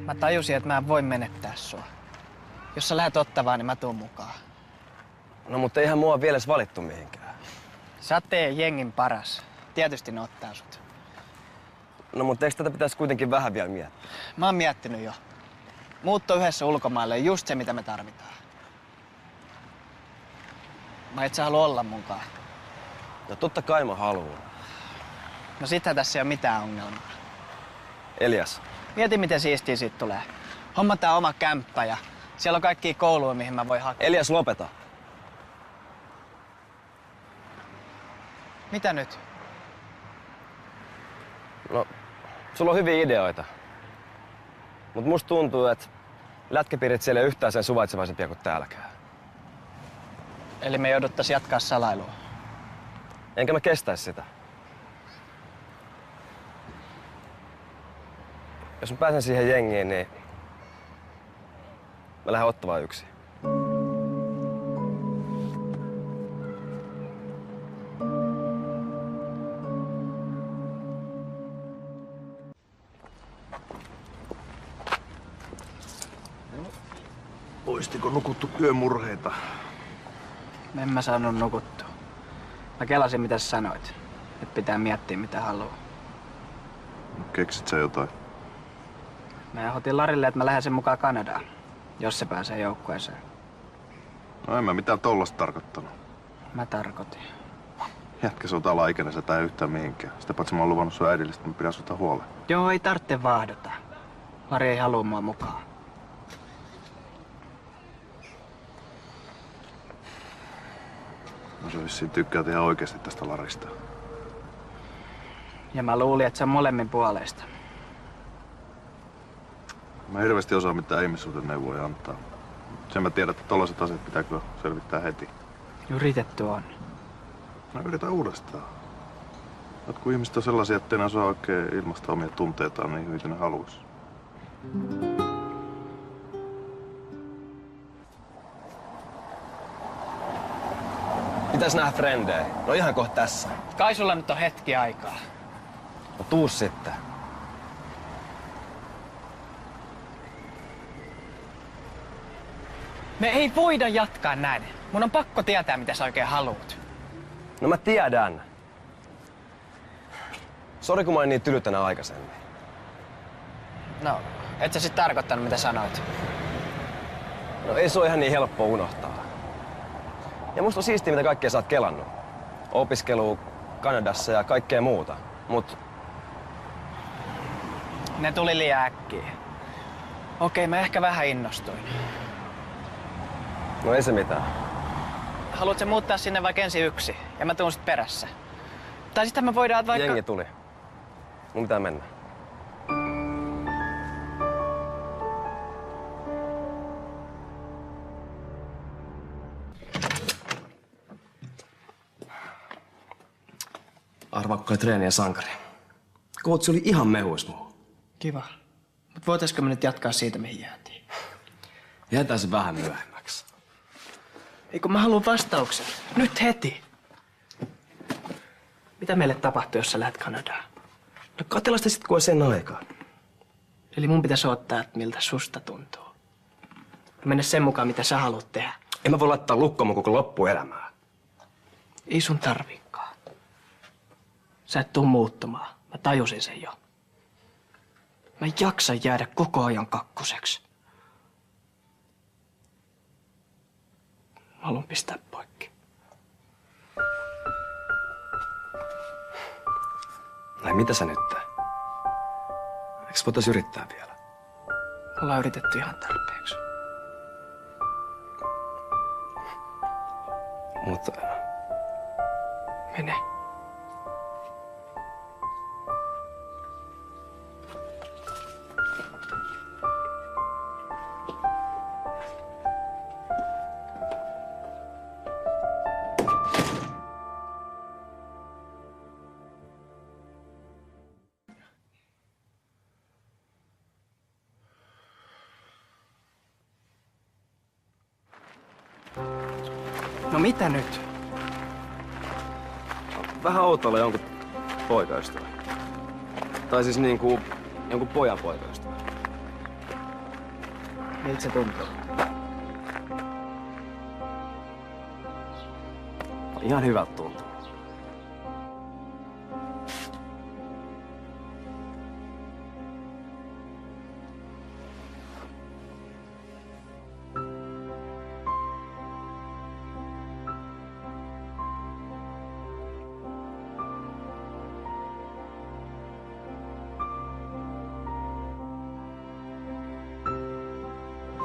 Mä tajusin, että mä en voi menettää sua. Jos sä lähdet Ottawaan, niin mä tuun mukaan. No mutta eihän mua vielä edes valittu mihinkään. Sä oot teidän jengin paras. Tietysti ne ottaa sut. No mutta eikö tätä pitäisi kuitenkin vähän vielä miettiä? Mä oon miettinyt jo. Muutto yhdessä ulkomaille on just se, mitä me tarvitaan. Mä et sä halua olla munkaan. No totta kai mä haluun. No sittenhän tässä ei ole mitään ongelmaa. Elias. Mieti, miten siistiä siitä tulee. Hommataan oma kämppä ja siellä on kaikkia kouluja, mihin mä voin hakea. Elias, lopeta. Mitä nyt? No, sulla on hyviä ideoita. Mut musta tuntuu, että lätkäpiirit siellä ei yhtään sen suvaitsevaisempia kuin täälläkään. Eli me jouduttais jatkaa salailua. Enkä mä kestäis sitä. Jos mä pääsen siihen jengiin, niin mä lähden Ottawaan yksin. Oistiko nukuttu yömurheita? En mä saanut nukuttua. Mä kelasin, mitä sä sanoit. Että pitää miettiä, mitä haluaa. Keksit sä jotain? Mä ehdotin Larille, että mä lähden sen mukaan Kanadaan, jos se pääsee joukkueeseen. No en mä mitään tollasta tarkoittanut. Mä tarkoitin. Jätkä sä oot alaikäinen, sä tää yhtään mihinkään. Sitä paitsi mä oon luvannut sun äidille, että mä pidän sulta huolen. Joo, ei tarvitse vahdota. Lari ei halua mua mukaan. No sä vissiin tykkäät ihan oikeesti tästä Larista. Ja mä luulin, että se on molemmin puoleista. Mä hirveästi osaa mitään ihmissuhteen neuvoja antaa. Sen mä tiedän, että tollaiset asiat pitää kyllä selvittää heti. Yritetty on. No yritä uudestaan. Jotkut ihmiset on sellaisia, ettei ne osaa oikein ilmaista omia tunteitaan niin hyvin ne haluais. Pitäis nähdä frendejä. No ihan kohta tässä. Kai sulla nyt on hetki aikaa. No tuu sitten. Me ei voida jatkaa näin. Mun on pakko tietää, mitä sä oikein haluut. No mä tiedän. Sori, kun mä olin niin tyly tänään aikaisemmin. No, et sä sit tarkoittanut, mitä sanoit. No ei se ole ihan niin helppoa unohtaa. Ja musta on siistiä, mitä kaikkea sä oot kelannut. Opiskelua Kanadassa ja kaikkea muuta. Mut Ne tuli liian äkkiä. Okei, mä ehkä vähän innostuin. no ei se mitään. Haluatko muuttaa sinne vaikka ensin yksi ja mä tuun sit perässä? Tai sitten me voidaan vaikka... Jengi tuli. Mun pitää mennä. Arvakkoja treenien sankari. Koutsi oli ihan mehuis muuhun. Kiva. Mut voitaisko me nyt jatkaa siitä, mihin jäätiin? Jätään se vähän myöhemmäksi. Eikö mä haluan vastauksen? Nyt heti! Mitä meille tapahtuu, jos sä lähdet Kanadaan? No katsellaan sitä sit, kun on sen aikaa. Eli mun pitäisi odottaa, että miltä susta tuntuu. Mennä sen mukaan, mitä sä haluat tehdä. En mä voi laittaa lukkoon mun koko loppuelämää. Ei sun tarviikaan. Sä et tuu muuttumaan. Mä tajusin sen jo. Mä en jaksa jäädä koko ajan kakkoseksi. Mä haluan pistää poikki. Ai mitä sä nyt tää? Eiks voitais yrittää vielä? Ollaan yritetty ihan tarpeeksi. Mutta Mene. No mitä nyt? vähän outoilla jonkun poikaystävä. Tai siis niinku jonkun pojan poikaystävä. Miltä se tuntuu? Ihan hyvältä tuntuu.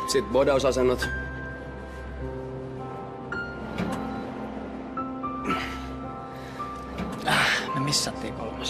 Sitten bodausasennot. Me missattiin 3.